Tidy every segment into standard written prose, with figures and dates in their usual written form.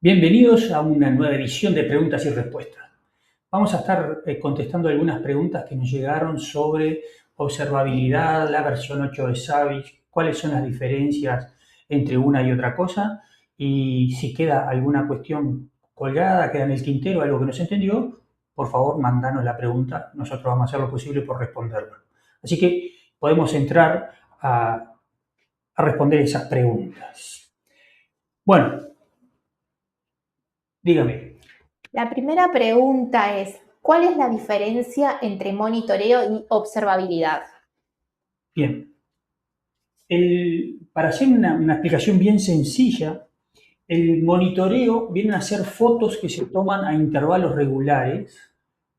Bienvenidos a una nueva edición de preguntas y respuestas. Vamos a estar contestando algunas preguntas que nos llegaron sobre observabilidad, la versión 8 de Savage, cuáles son las diferencias entre una y otra cosa, y si queda alguna cuestión colgada, queda en el tintero, algo que no se entendió, por favor, mándanos la pregunta, nosotros vamos a hacer lo posible por responderla. Así que podemos entrar a responder esas preguntas. Bueno, dígame. La primera pregunta es, ¿cuál es la diferencia entre monitoreo y observabilidad? Bien. Para hacer una explicación bien sencilla, el monitoreo vienen a ser fotos que se toman a intervalos regulares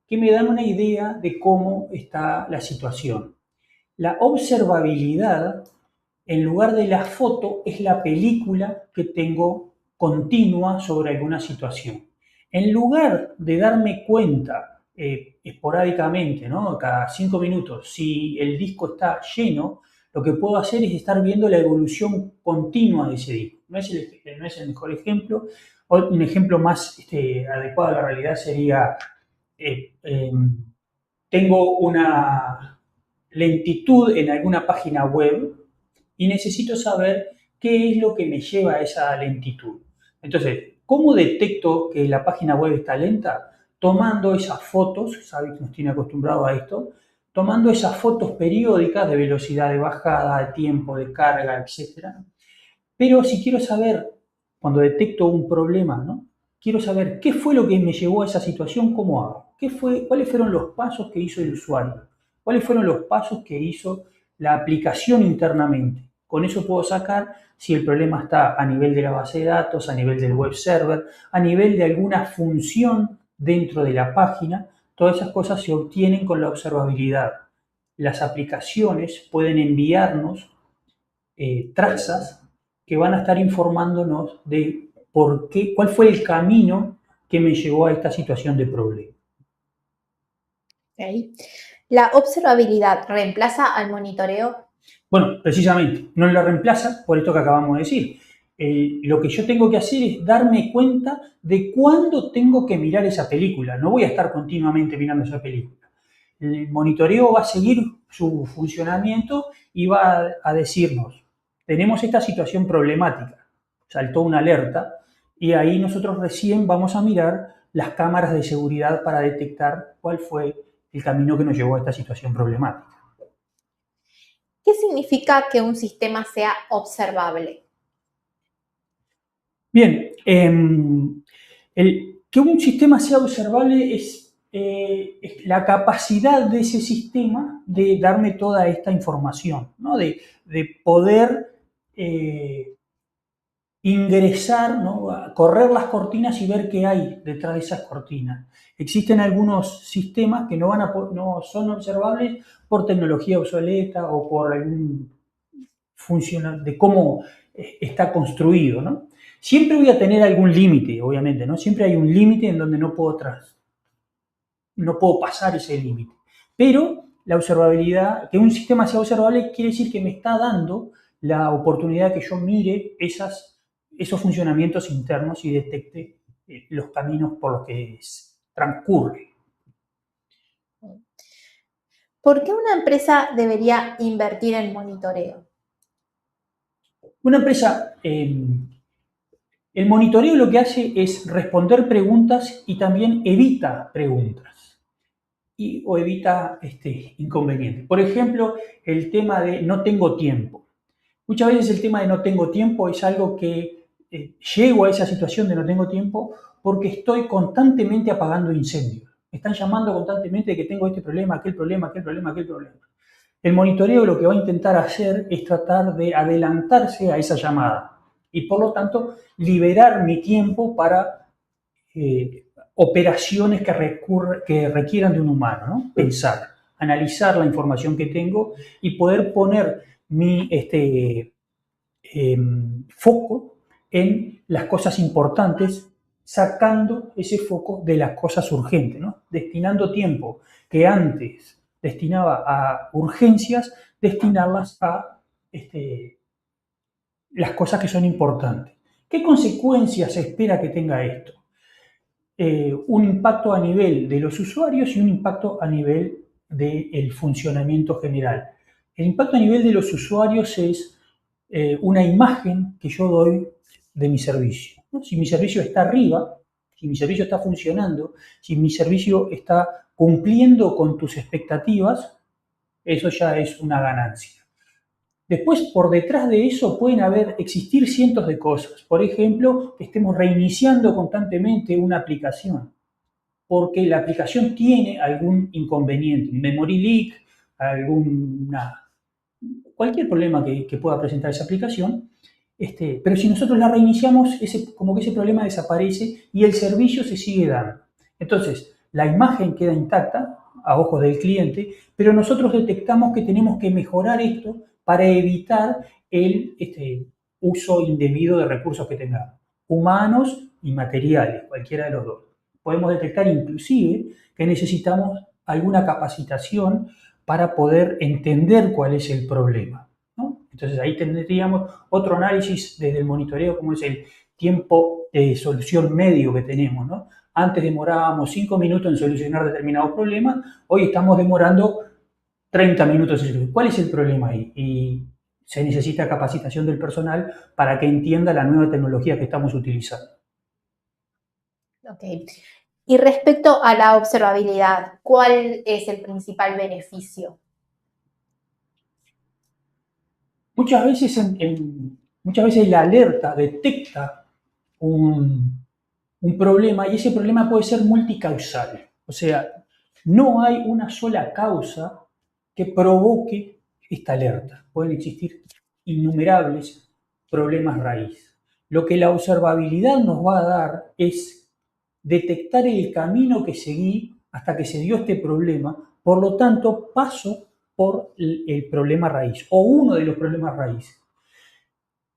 que me dan una idea de cómo está la situación. La observabilidad, en lugar de la foto, es la película que tengo continua sobre alguna situación. En lugar de darme cuenta esporádicamente, ¿no? Cada 5 minutos, si el disco está lleno, lo que puedo hacer es estar viendo la evolución continua de ese disco. No es el mejor ejemplo. Un ejemplo más adecuado a la realidad sería, eh, eh, tengo una lentitud en alguna página web y necesito saber qué es lo que me lleva a esa lentitud. Entonces, ¿cómo detecto que la página web está lenta? Tomando esas fotos, sabes que nos tiene acostumbrado a esto, tomando esas fotos periódicas de velocidad de bajada, de tiempo de carga, etcétera. Pero si quiero saber, cuando detecto un problema, ¿no? Quiero saber qué fue lo que me llevó a esa situación, cómo hago. ¿Cuáles fueron los pasos que hizo el usuario? ¿Cuáles fueron los pasos que hizo la aplicación internamente? Con eso puedo sacar si el problema está a nivel de la base de datos, a nivel del web server, a nivel de alguna función dentro de la página. Todas esas cosas se obtienen con la observabilidad. Las aplicaciones pueden enviarnos trazas que van a estar informándonos de cuál fue el camino que me llevó a esta situación de problema. ¿Okay? ¿La observabilidad reemplaza al monitoreo? Bueno, precisamente, no la reemplaza por esto que acabamos de decir. Lo que yo tengo que hacer es darme cuenta de cuándo tengo que mirar esa película. No voy a estar continuamente mirando esa película. El monitoreo va a seguir su funcionamiento y va a decirnos, tenemos esta situación problemática. Saltó una alerta y ahí nosotros recién vamos a mirar las cámaras de seguridad para detectar cuál fue el camino que nos llevó a esta situación problemática. ¿Qué significa que un sistema sea observable? Bien, que un sistema sea observable es la capacidad de ese sistema de darme toda esta información, ¿no? De poder ingresar, ¿no? Correr las cortinas y ver qué hay detrás de esas cortinas. Existen algunos sistemas que no son observables por tecnología obsoleta o por algún funcional de cómo está construido, ¿no? Siempre voy a tener algún límite, obviamente, ¿no? Siempre hay un límite en donde no puedo pasar ese límite. Pero la observabilidad, que un sistema sea observable quiere decir que me está dando la oportunidad que yo mire esos funcionamientos internos y detecte los caminos por los que transcurre. ¿Por qué una empresa debería invertir en monitoreo? Una empresa, el monitoreo lo que hace es responder preguntas y también evita preguntas o evita inconvenientes. Por ejemplo, el tema de no tengo tiempo. Muchas veces el tema de no tengo tiempo es algo que llego a esa situación de no tengo tiempo porque estoy constantemente apagando incendios. Me están llamando constantemente de que tengo este problema, aquel problema, aquel problema, aquel problema. El monitoreo lo que va a intentar hacer es tratar de adelantarse a esa llamada y por lo tanto liberar mi tiempo para operaciones que requieran de un humano, ¿no? Pensar, analizar la información que tengo y poder poner mi foco en las cosas importantes, sacando ese foco de las cosas urgentes, ¿no? Destinando tiempo que antes destinaba a urgencias, destinarlas a las cosas que son importantes. ¿Qué consecuencias se espera que tenga esto? Un impacto a nivel de los usuarios y un impacto a nivel del funcionamiento general. El impacto a nivel de los usuarios es una imagen que yo doy de mi servicio, ¿no? Si mi servicio está arriba, si mi servicio está funcionando, si mi servicio está cumpliendo con tus expectativas, eso ya es una ganancia. Después, por detrás de eso pueden existir cientos de cosas. Por ejemplo, que estemos reiniciando constantemente una aplicación, porque la aplicación tiene algún inconveniente, un memory leak, cualquier problema que pueda presentar esa aplicación. Pero si nosotros la reiniciamos, como que ese problema desaparece y el servicio se sigue dando. Entonces, la imagen queda intacta a ojos del cliente, pero nosotros detectamos que tenemos que mejorar esto para evitar el uso indebido de recursos que tengamos, humanos y materiales, cualquiera de los dos. Podemos detectar inclusive que necesitamos alguna capacitación para poder entender cuál es el problema, ¿no? Entonces ahí tendríamos otro análisis desde el monitoreo, como es el tiempo de solución medio que tenemos, ¿no? Antes demorábamos 5 minutos en solucionar determinados problemas, hoy estamos demorando 30 minutos en solucionar. ¿Cuál es el problema ahí? Y se necesita capacitación del personal para que entienda la nueva tecnología que estamos utilizando. Ok. Y respecto a la observabilidad, ¿cuál es el principal beneficio? Muchas veces la alerta detecta un problema y ese problema puede ser multicausal. O sea, no hay una sola causa que provoque esta alerta. Pueden existir innumerables problemas raíz. Lo que la observabilidad nos va a dar es detectar el camino que seguí hasta que se dio este problema. Por lo tanto, paso por el problema raíz o uno de los problemas raíz.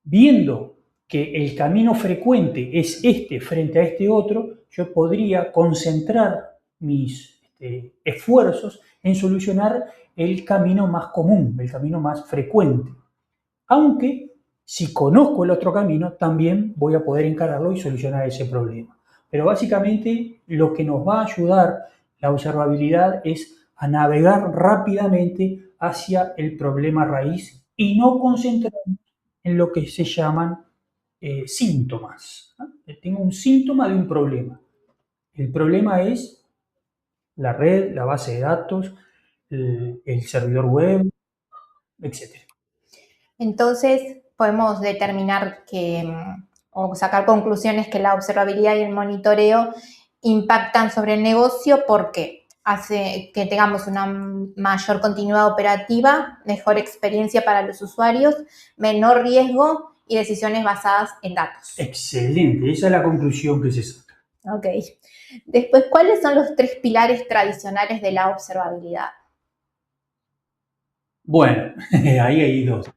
Viendo que el camino frecuente es este frente a este otro, yo podría concentrar mis esfuerzos en solucionar el camino más común, el camino más frecuente. Aunque si conozco el otro camino, también voy a poder encararlo y solucionar ese problema. Pero básicamente lo que nos va a ayudar la observabilidad es a navegar rápidamente hacia el problema raíz y no concentrarnos en lo que se llaman síntomas, ¿no? Tengo un síntoma de un problema. El problema es la red, la base de datos, el servidor web, etc. Entonces, podemos determinar o sacar conclusiones que la observabilidad y el monitoreo impactan sobre el negocio porque hace que tengamos una mayor continuidad operativa, mejor experiencia para los usuarios, menor riesgo y decisiones basadas en datos. Excelente, esa es la conclusión que se saca. Ok. Después, ¿cuáles son los 3 pilares tradicionales de la observabilidad? Bueno, ahí hay dos.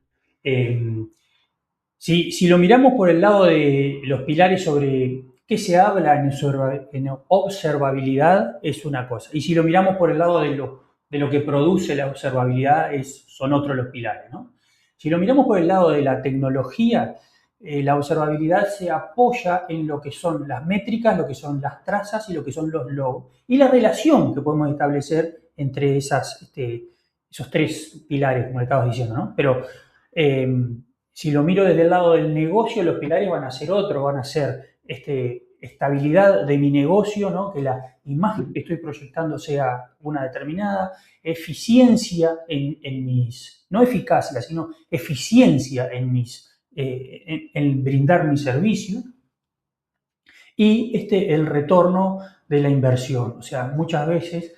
Si lo miramos por el lado de los pilares sobre qué se habla en observabilidad, es una cosa. Y si lo miramos por el lado de lo que produce la observabilidad, son otros los pilares, ¿no? Si lo miramos por el lado de la tecnología, la observabilidad se apoya en lo que son las métricas, lo que son las trazas y lo que son los logs. Y la relación que podemos establecer entre esos 3 pilares, como le estabas diciendo, ¿no? Pero si lo miro desde el lado del negocio, los pilares van a ser otros, van a ser estabilidad de mi negocio, ¿no? Que la imagen que estoy proyectando sea una determinada, eficiencia en mis, no eficacia, sino eficiencia en brindar mi servicio y el retorno de la inversión. O sea, muchas veces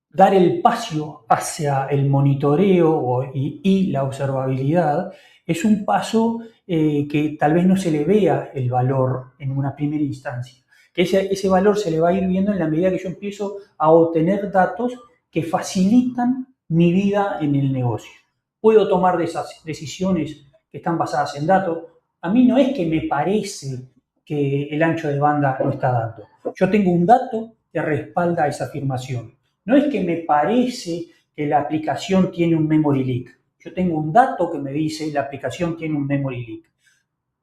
dar el paso hacia el monitoreo y la observabilidad es un paso que tal vez no se le vea el valor en una primera instancia. Que ese valor se le va a ir viendo en la medida que yo empiezo a obtener datos que facilitan mi vida en el negocio. Puedo tomar de esas decisiones que están basadas en datos. A mí no es que me parece que el ancho de banda lo está dando. Yo tengo un dato que respalda esa afirmación. No es que me parece que la aplicación tiene un memory leak. Yo tengo un dato que me dice que la aplicación tiene un memory leak.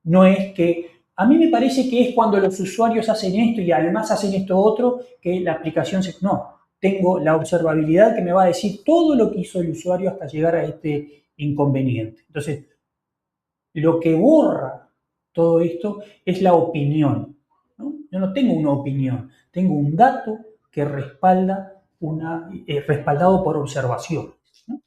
No es que, a mí me parece que es cuando los usuarios hacen esto y además hacen esto otro, que la aplicación se... No, tengo la observabilidad que me va a decir todo lo que hizo el usuario hasta llegar a este inconveniente. Entonces, lo que borra todo esto es la opinión, ¿no? Yo no tengo una opinión, tengo un dato que respalda respaldado por observación, ¿no?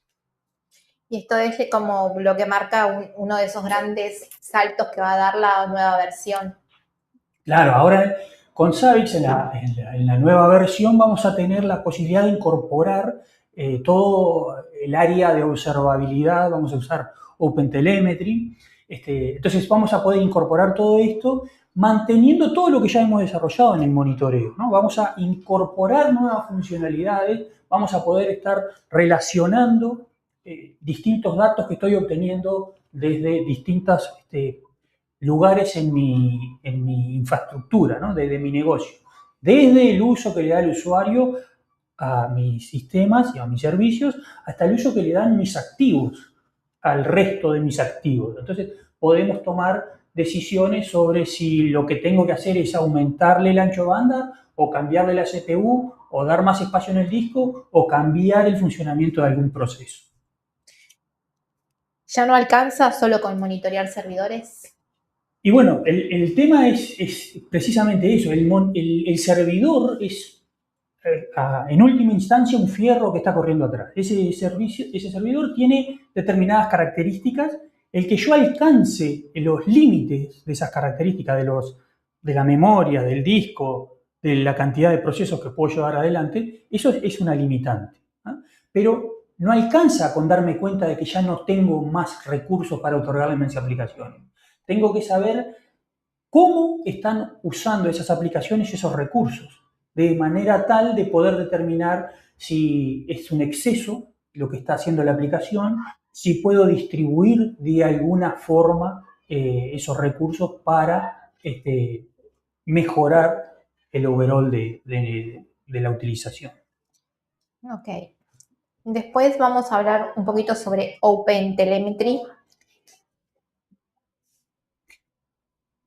Y esto es como lo que marca uno de esos grandes saltos que va a dar la nueva versión. Claro, ahora con Savix en la nueva versión vamos a tener la posibilidad de incorporar todo el área de observabilidad, vamos a usar OpenTelemetry. Entonces vamos a poder incorporar todo esto manteniendo todo lo que ya hemos desarrollado en el monitoreo, ¿no? Vamos a incorporar nuevas funcionalidades, vamos a poder estar relacionando distintos datos que estoy obteniendo desde distintas lugares en mi infraestructura, ¿no? Desde mi negocio. Desde el uso que le da el usuario a mis sistemas y a mis servicios, hasta el uso que le dan mis activos al resto de mis activos. Entonces, podemos tomar decisiones sobre si lo que tengo que hacer es aumentarle el ancho de banda o cambiarle la CPU o dar más espacio en el disco o cambiar el funcionamiento de algún proceso. ¿Ya no alcanza solo con monitorear servidores? Y bueno, el tema es precisamente eso. El servidor es, en última instancia, un fierro que está corriendo atrás. Ese servidor tiene determinadas características. El que yo alcance los límites de esas características, de la memoria, del disco, de la cantidad de procesos que puedo llevar adelante, eso es una limitante, ¿no? Pero no alcanza con darme cuenta de que ya no tengo más recursos para otorgarle a mis aplicaciones. Tengo que saber cómo están usando esas aplicaciones y esos recursos, de manera tal de poder determinar si es un exceso lo que está haciendo la aplicación, si puedo distribuir de alguna forma esos recursos para mejorar el overall de la utilización. Ok. Después vamos a hablar un poquito sobre OpenTelemetry.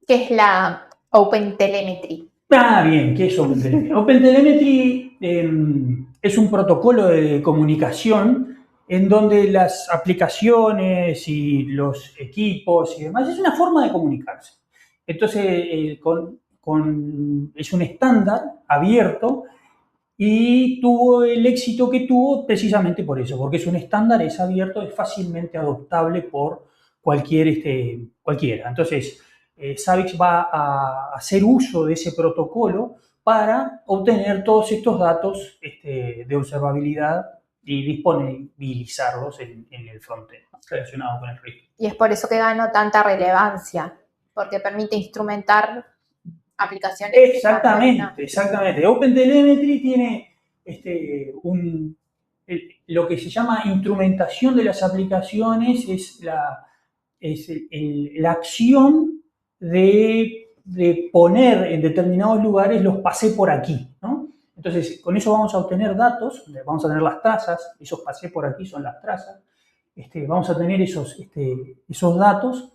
¿Qué es la OpenTelemetry? Bien, ¿qué es OpenTelemetry? OpenTelemetry es un protocolo de comunicación en donde las aplicaciones y los equipos y demás es una forma de comunicarse. Entonces, es un estándar abierto y tuvo el éxito que tuvo precisamente por eso, porque es un estándar, es abierto, es fácilmente adoptable por cualquiera. Entonces, Savix va a hacer uso de ese protocolo para obtener todos estos datos de observabilidad y disponibilizarlos en el frontend relacionado con el resto. Y es por eso que ganó tanta relevancia, porque permite instrumentar aplicaciones. Exactamente. OpenTelemetry tiene lo que se llama instrumentación de las aplicaciones, es la acción de poner en determinados lugares los pasé por aquí, ¿no? Entonces, con eso vamos a obtener datos, vamos a tener las trazas, esos pasé por aquí son las trazas, vamos a tener esos datos.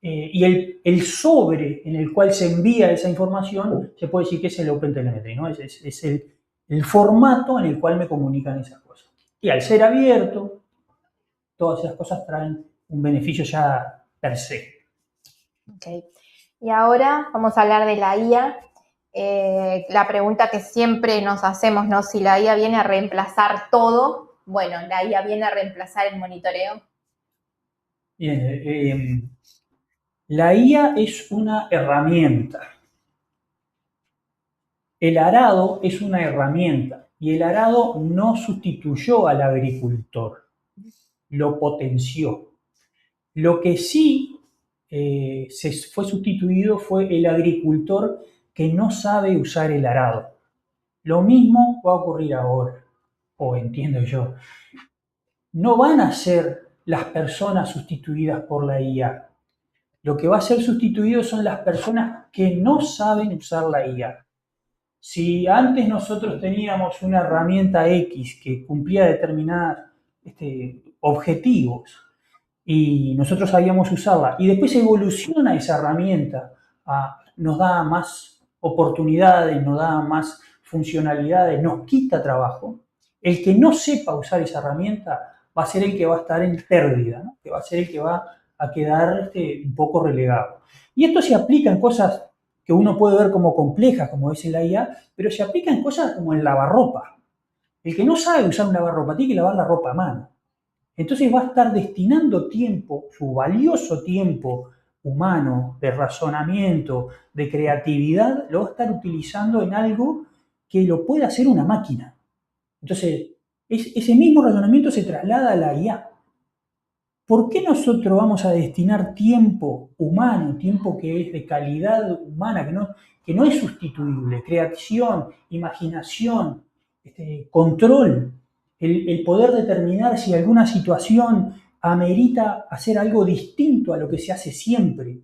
Y el sobre en el cual se envía esa información se puede decir que es el OpenTelemetry, ¿no? Es el formato en el cual me comunican esas cosas. Y al ser abierto, todas esas cosas traen un beneficio ya per se. Ok. Y ahora vamos a hablar de la IA. La pregunta que siempre nos hacemos, ¿no? Si la IA viene a reemplazar todo. Bueno, la IA viene a reemplazar el monitoreo. Bien, la IA es una herramienta. El arado es una herramienta y el arado no sustituyó al agricultor, lo potenció. Lo que sí se fue sustituido fue el agricultor que no sabe usar el arado. Lo mismo va a ocurrir ahora, o entiendo yo. No van a ser las personas sustituidas por la IA. Lo que va a ser sustituido son las personas que no saben usar la IA. Si antes nosotros teníamos una herramienta X que cumplía determinados objetivos y nosotros sabíamos usarla, y después evoluciona esa herramienta, nos da más oportunidades, nos da más funcionalidades, nos quita trabajo. El que no sepa usar esa herramienta va a ser el que va a estar en pérdida, ¿no? Que va a ser el que va a quedar un poco relegado. Y esto se aplica en cosas que uno puede ver como complejas, como es la IA, pero se aplica en cosas como el lavarropa. El que no sabe usar un lavarropa tiene que lavar la ropa a mano. Entonces va a estar destinando tiempo, su valioso tiempo humano, de razonamiento, de creatividad, lo va a estar utilizando en algo que lo puede hacer una máquina. Entonces, ese mismo razonamiento se traslada a la IA. ¿Por qué nosotros vamos a destinar tiempo humano, tiempo que es de calidad humana, que no es sustituible, creación, imaginación, control, el poder determinar si alguna situación amerita hacer algo distinto a lo que se hace siempre?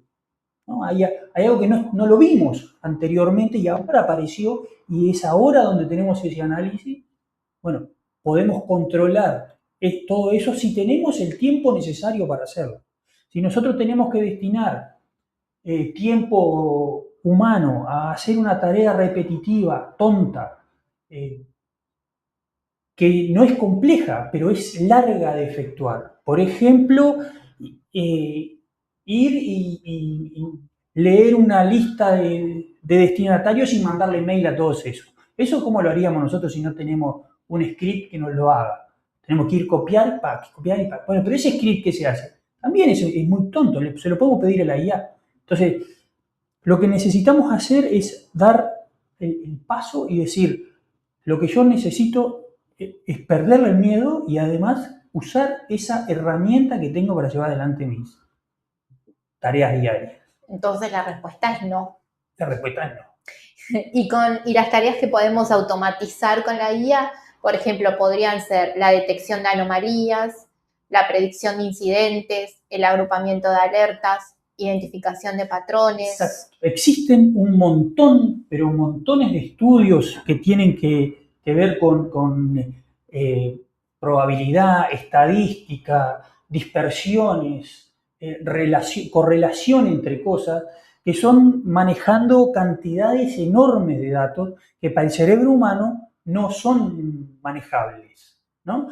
¿No? Hay algo que no lo vimos anteriormente y ahora apareció, y es ahora donde tenemos ese análisis. Bueno, podemos controlar todo eso si tenemos el tiempo necesario para hacerlo. Si nosotros tenemos que destinar tiempo humano a hacer una tarea repetitiva, tonta, que no es compleja, pero es larga de efectuar. Por ejemplo, ir y leer una lista de destinatarios y mandarle mail a todos esos. ¿Eso cómo lo haríamos nosotros si no tenemos un script que nos lo haga? Tenemos que ir copiar, copiar y pack. Bueno, pero ese script, ¿qué se hace? También es muy tonto, se lo podemos pedir a la IA. Entonces, lo que necesitamos hacer es dar el paso y decir, lo que yo necesito es perderle el miedo y además usar esa herramienta que tengo para llevar adelante mis tareas diarias. Entonces la respuesta es no. La respuesta es no. Y las tareas que podemos automatizar con la IA, por ejemplo, podrían ser la detección de anomalías, la predicción de incidentes, el agrupamiento de alertas, identificación de patrones. Exacto. Existen un montón, pero montones de estudios que tienen que ver con probabilidad, estadística, dispersiones, correlación entre cosas, que son manejando cantidades enormes de datos que para el cerebro humano no son manejables, ¿no?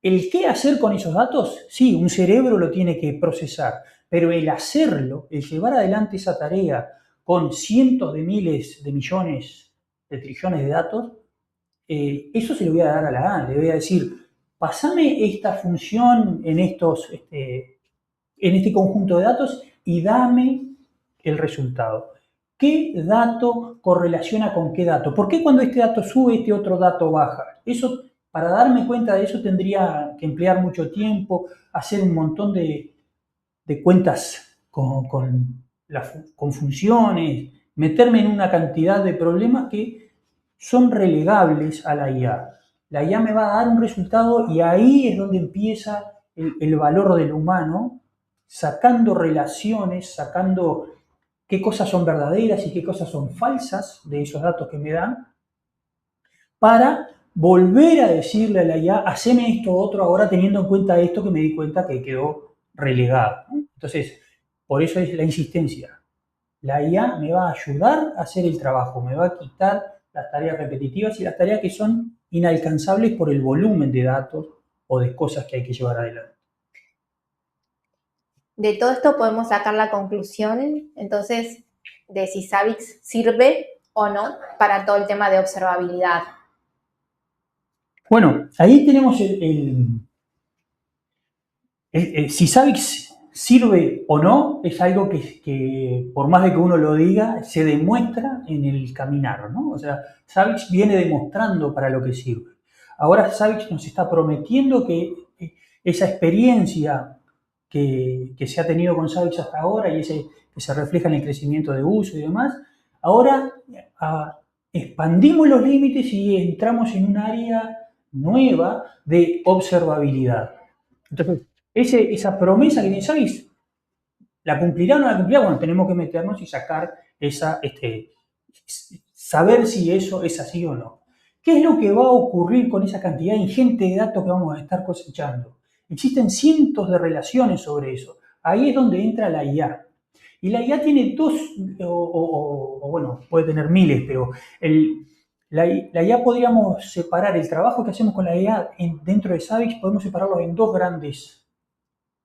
El qué hacer con esos datos, sí, un cerebro lo tiene que procesar, pero el hacerlo, el llevar adelante esa tarea con cientos de miles de millones de trillones de datos, eso se lo voy a dar a la gana, le voy a decir, pasame esta función en este conjunto de datos y dame el resultado. ¿Qué dato correlaciona con qué dato? ¿Por qué cuando este dato sube, este otro dato baja? Eso, para darme cuenta de eso, tendría que emplear mucho tiempo, hacer un montón de cuentas con funciones, meterme en una cantidad de problemas que son relegables a la IA. La IA me va a dar un resultado y ahí es donde empieza el valor del humano, sacando relaciones, sacando qué cosas son verdaderas y qué cosas son falsas de esos datos que me dan, para volver a decirle a la IA, haceme esto otro ahora teniendo en cuenta esto que me di cuenta que quedó relegado. Entonces, por eso es la insistencia. La IA me va a ayudar a hacer el trabajo, me va a quitar las tareas repetitivas y las tareas que son inalcanzables por el volumen de datos o de cosas que hay que llevar adelante. De todo esto podemos sacar la conclusión, entonces, de si Zabbix sirve o no para todo el tema de observabilidad. Bueno, ahí tenemos si Zabbix sirve o no, es algo que por más de que uno lo diga, se demuestra en el caminar, ¿no? O sea, Zabbix viene demostrando para lo que sirve. Ahora Zabbix nos está prometiendo que esa experiencia que se ha tenido con Zabbix hasta ahora y que se refleja en el crecimiento de uso y demás, ahora expandimos los límites y entramos en un área nueva de observabilidad. Entonces, esa promesa que tiene Zabbix, ¿la cumplirá o no la cumplirá? Bueno, tenemos que meternos y sacar saber si eso es así o no. ¿Qué es lo que va a ocurrir con esa cantidad ingente de datos que vamos a estar cosechando? Existen cientos de relaciones sobre eso. Ahí es donde entra la IA. Y la IA tiene dos, bueno, puede tener miles, pero la IA podríamos separar el trabajo que hacemos con la IA dentro de Savix, podemos separarlo en dos grandes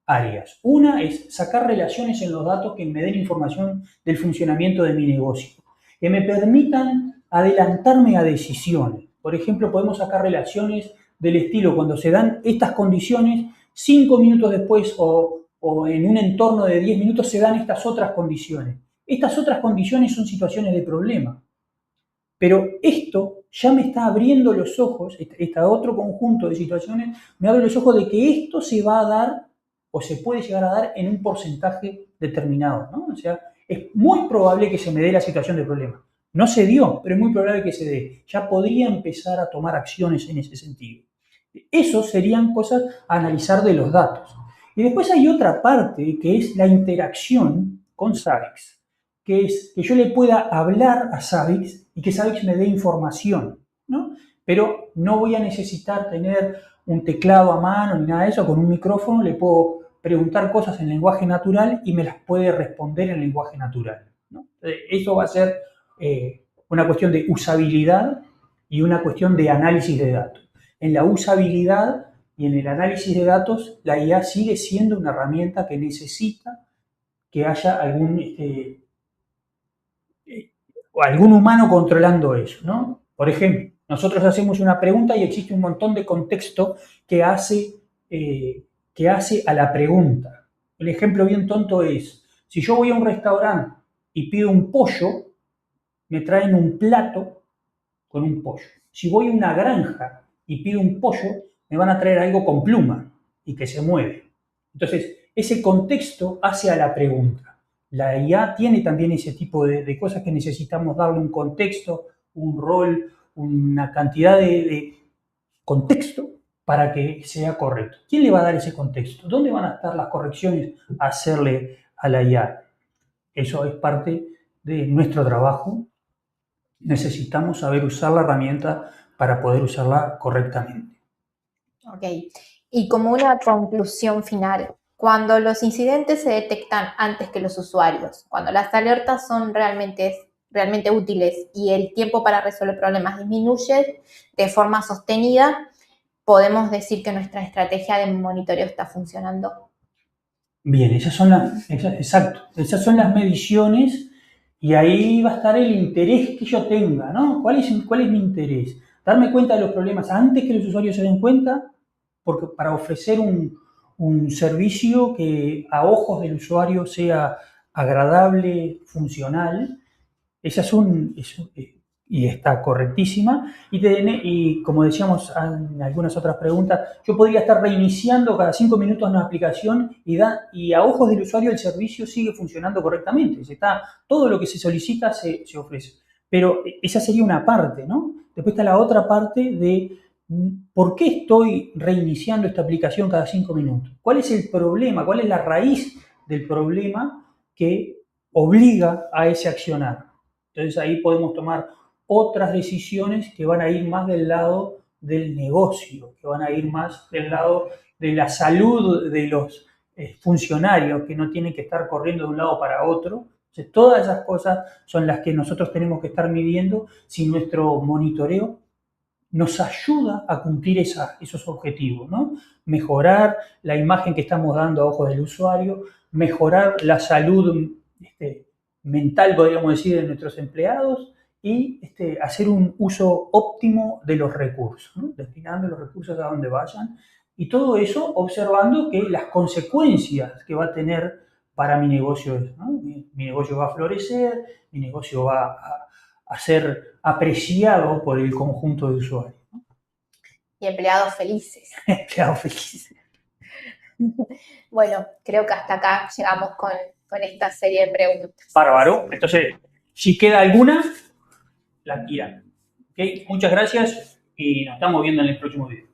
áreas. Una es sacar relaciones en los datos que me den información del funcionamiento de mi negocio, que me permitan adelantarme a decisiones. Por ejemplo, podemos sacar relaciones del estilo, cuando se dan estas condiciones, 5 minutos después o en un entorno de 10 minutos se dan estas otras condiciones. Estas otras condiciones son situaciones de problema. Pero esto ya me está abriendo los ojos, este otro conjunto de situaciones, me abre los ojos de que esto se va a dar o se puede llegar a dar en un porcentaje determinado, ¿no? O sea, es muy probable que se me dé la situación de problema. No se dio, pero es muy probable que se dé. Ya podría empezar a tomar acciones en ese sentido. Eso serían cosas a analizar de los datos. Y después hay otra parte que es la interacción con Savix, que es que yo le pueda hablar a Savix y que Savix me dé información, ¿no? Pero no voy a necesitar tener un teclado a mano ni nada de eso. Con un micrófono le puedo preguntar cosas en lenguaje natural y me las puede responder en lenguaje natural, ¿no? Eso va a ser una cuestión de usabilidad y una cuestión de análisis de datos. En la usabilidad y en el análisis de datos, la IA sigue siendo una herramienta que necesita que haya algún humano controlando eso, ¿no? Por ejemplo, nosotros hacemos una pregunta y existe un montón de contexto que hace a la pregunta. El ejemplo bien tonto es, si yo voy a un restaurante y pido un pollo, me traen un plato con un pollo. Si voy a una granja y pido un pollo, me van a traer algo con pluma y que se mueve. Entonces, ese contexto hace a la pregunta. La IA tiene también ese tipo de cosas que necesitamos darle un contexto, un rol, una cantidad de contexto para que sea correcto. ¿Quién le va a dar ese contexto? ¿Dónde van a estar las correcciones a hacerle a la IA? Eso es parte de nuestro trabajo. Necesitamos saber usar la herramienta para poder usarla correctamente. Ok. Y como una conclusión final, cuando los incidentes se detectan antes que los usuarios, cuando las alertas son realmente útiles y el tiempo para resolver problemas disminuye de forma sostenida, podemos decir que nuestra estrategia de monitoreo está funcionando. Bien, esas son las mediciones y ahí va a estar el interés que yo tenga, ¿no? ¿Cuál es mi interés? Darme cuenta de los problemas antes que los usuarios se den cuenta, porque para ofrecer un servicio que a ojos del usuario sea agradable, funcional, y está correctísima. Y como decíamos en algunas otras preguntas, yo podría estar reiniciando cada 5 minutos una aplicación y a ojos del usuario el servicio sigue funcionando correctamente. Todo lo que se solicita se ofrece. Pero esa sería una parte, ¿no? Después está la otra parte de ¿por qué estoy reiniciando esta aplicación cada 5 minutos? ¿Cuál es el problema? ¿Cuál es la raíz del problema que obliga a ese accionar? Entonces ahí podemos tomar otras decisiones que van a ir más del lado del negocio, que van a ir más del lado de la salud de los funcionarios, que no tienen que estar corriendo de un lado para otro. Entonces, todas esas cosas son las que nosotros tenemos que estar midiendo si nuestro monitoreo nos ayuda a cumplir esos objetivos, ¿no? Mejorar la imagen que estamos dando a ojos del usuario, mejorar la salud mental, podríamos decir, de nuestros empleados y hacer un uso óptimo de los recursos, ¿no? Destinando los recursos a donde vayan y todo eso observando que las consecuencias que va a tener para mi negocio, ¿no? Mi negocio va a florecer, mi negocio va a ser apreciado por el conjunto de usuarios, ¿no? Y empleados felices. Empleados felices. Bueno, creo que hasta acá llegamos con esta serie de preguntas. Bárbaro. Entonces, si queda alguna, la tiran. ¿Okay? Muchas gracias y nos estamos viendo en el próximo video.